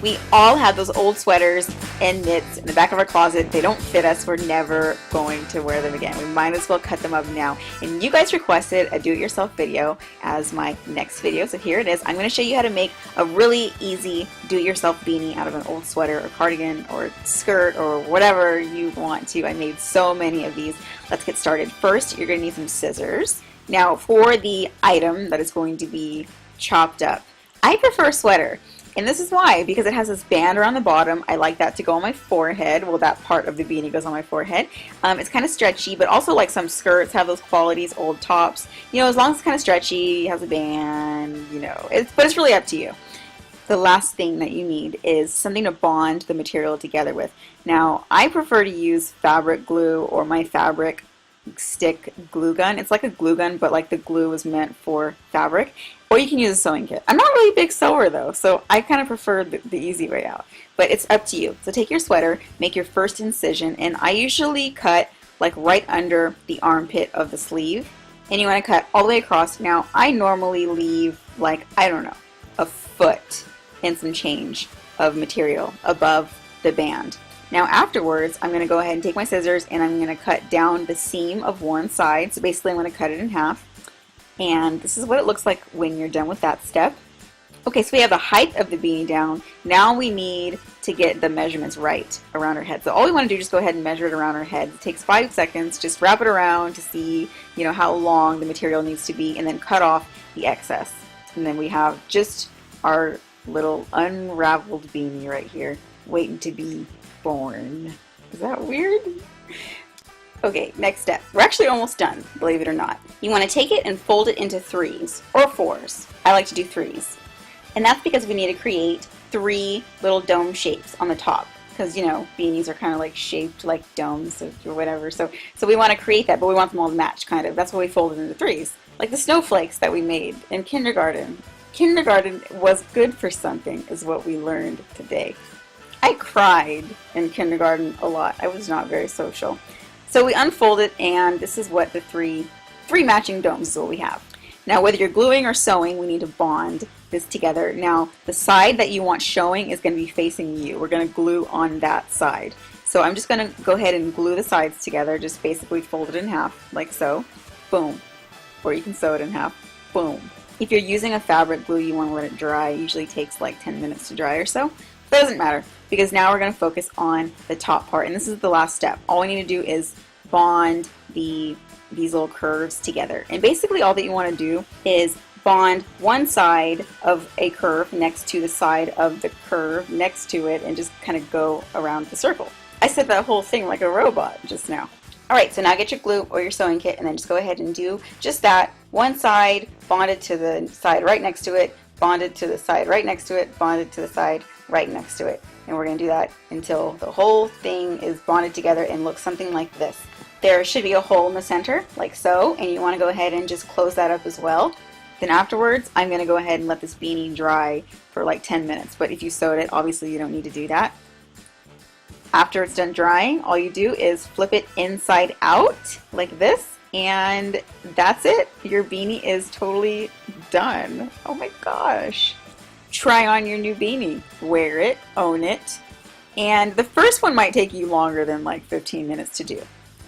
We all have those old sweaters and knits in the back of our closet. They don't fit us. We're never going to wear them again. We might as well cut them up now. And you guys requested a do-it-yourself video as my next video. So here it is. I'm going to show you how to make a really easy do-it-yourself beanie out of an old sweater or cardigan or skirt or whatever you want to. I made so many of these. Let's get started. First, you're going to need some scissors. Now, for the item that is going to be chopped up, I prefer sweater. And this is why, because it has this band around the bottom. I like that to go on my forehead. Well, that part of the beanie goes on my forehead. It's kind of stretchy, but also like some skirts have those qualities, old tops. You know, as long as it's kind of stretchy, has a band, you know, but it's really up to you. The last thing that you need is something to bond the material together with. Now, I prefer to use fabric glue or my fabric stick glue gun. It's like a glue gun, but like the glue is meant for fabric. Or you can use a sewing kit. I'm not really a big sewer though, so I kind of prefer the easy way out. But it's up to you. So take your sweater, make your first incision, and I usually cut like right under the armpit of the sleeve. And you want to cut all the way across. Now, I normally leave like, I don't know, a foot and some change of material above the band. Now afterwards, I'm going to go ahead and take my scissors and I'm going to cut down the seam of one side. So basically I'm going to cut it in half. And this is what it looks like when you're done with that step. Okay, so we have the height of the beanie down. Now we need to get the measurements right around our head. So all we want to do is just go ahead and measure it around our head. It takes 5 seconds. Just wrap it around to see, you know, how long the material needs to be, and then cut off the excess. And then we have just our little unraveled beanie right here, waiting to be born. Is that weird? Okay, next step. We're actually almost done, believe it or not. You want to take it and fold it into 3s or 4s. I like to do 3s. And that's because we need to create 3 little dome shapes on the top. Because, you know, beanies are kind of like shaped like domes or whatever. So we want to create that, but we want them all to match, kind of. That's why we fold it into 3s. Like the snowflakes that we made in kindergarten. Kindergarten was good for something, is what we learned today. I cried in kindergarten a lot. I was not very social. So we unfold it, and this is what the three matching domes is what we have. Now, whether you're gluing or sewing, we need to bond this together. Now, the side that you want showing is going to be facing you. We're going to glue on that side. So I'm just going to go ahead and glue the sides together. Just basically fold it in half, like so. Boom. Or you can sew it in half. Boom. If you're using a fabric glue, you want to let it dry. It usually takes like 10 minutes to dry or so. But it doesn't matter, because now we're going to focus on the top part, and this is the last step. All we need to do is bond these little curves together. And basically all that you want to do is bond one side of a curve next to the side of the curve next to it, and just kind of go around the circle. I said that whole thing like a robot just now. Alright, so now get your glue or your sewing kit, and then just go ahead and do just that. One side bonded to the side right next to it, bonded to the side right next to it, bonded to the side right next to it. And we're going to do that until the whole thing is bonded together and looks something like this. There should be a hole in the center, like so, and you want to go ahead and just close that up as well. Then afterwards, I'm going to go ahead and let this beanie dry for like 10 minutes. But if you sewed it, obviously you don't need to do that. After it's done drying, all you do is flip it inside out, like this, and that's it. Your beanie is totally done. Oh my gosh. Try on your new beanie. Wear it, own it, and the first one might take you longer than like 15 minutes to do.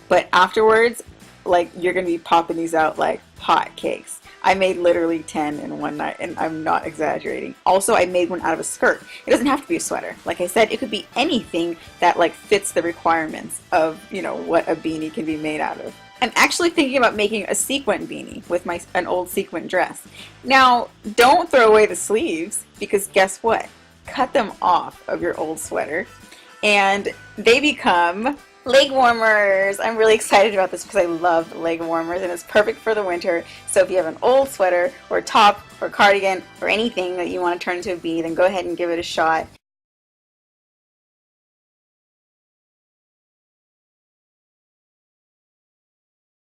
But afterwards, like, you're going to be popping these out like hotcakes. I made literally 10 in one night, and I'm not exaggerating. Also, I made one out of a skirt. It doesn't have to be a sweater. Like I said, it could be anything that like fits the requirements of, you know, what a beanie can be made out of. I'm actually thinking about making a sequin beanie with an old sequin dress. Now, don't throw away the sleeves, because guess what? Cut them off of your old sweater, and they become leg warmers. I'm really excited about this because I love leg warmers, and it's perfect for the winter. So if you have an old sweater or top or cardigan or anything that you want to turn into a beanie, then go ahead and give it a shot.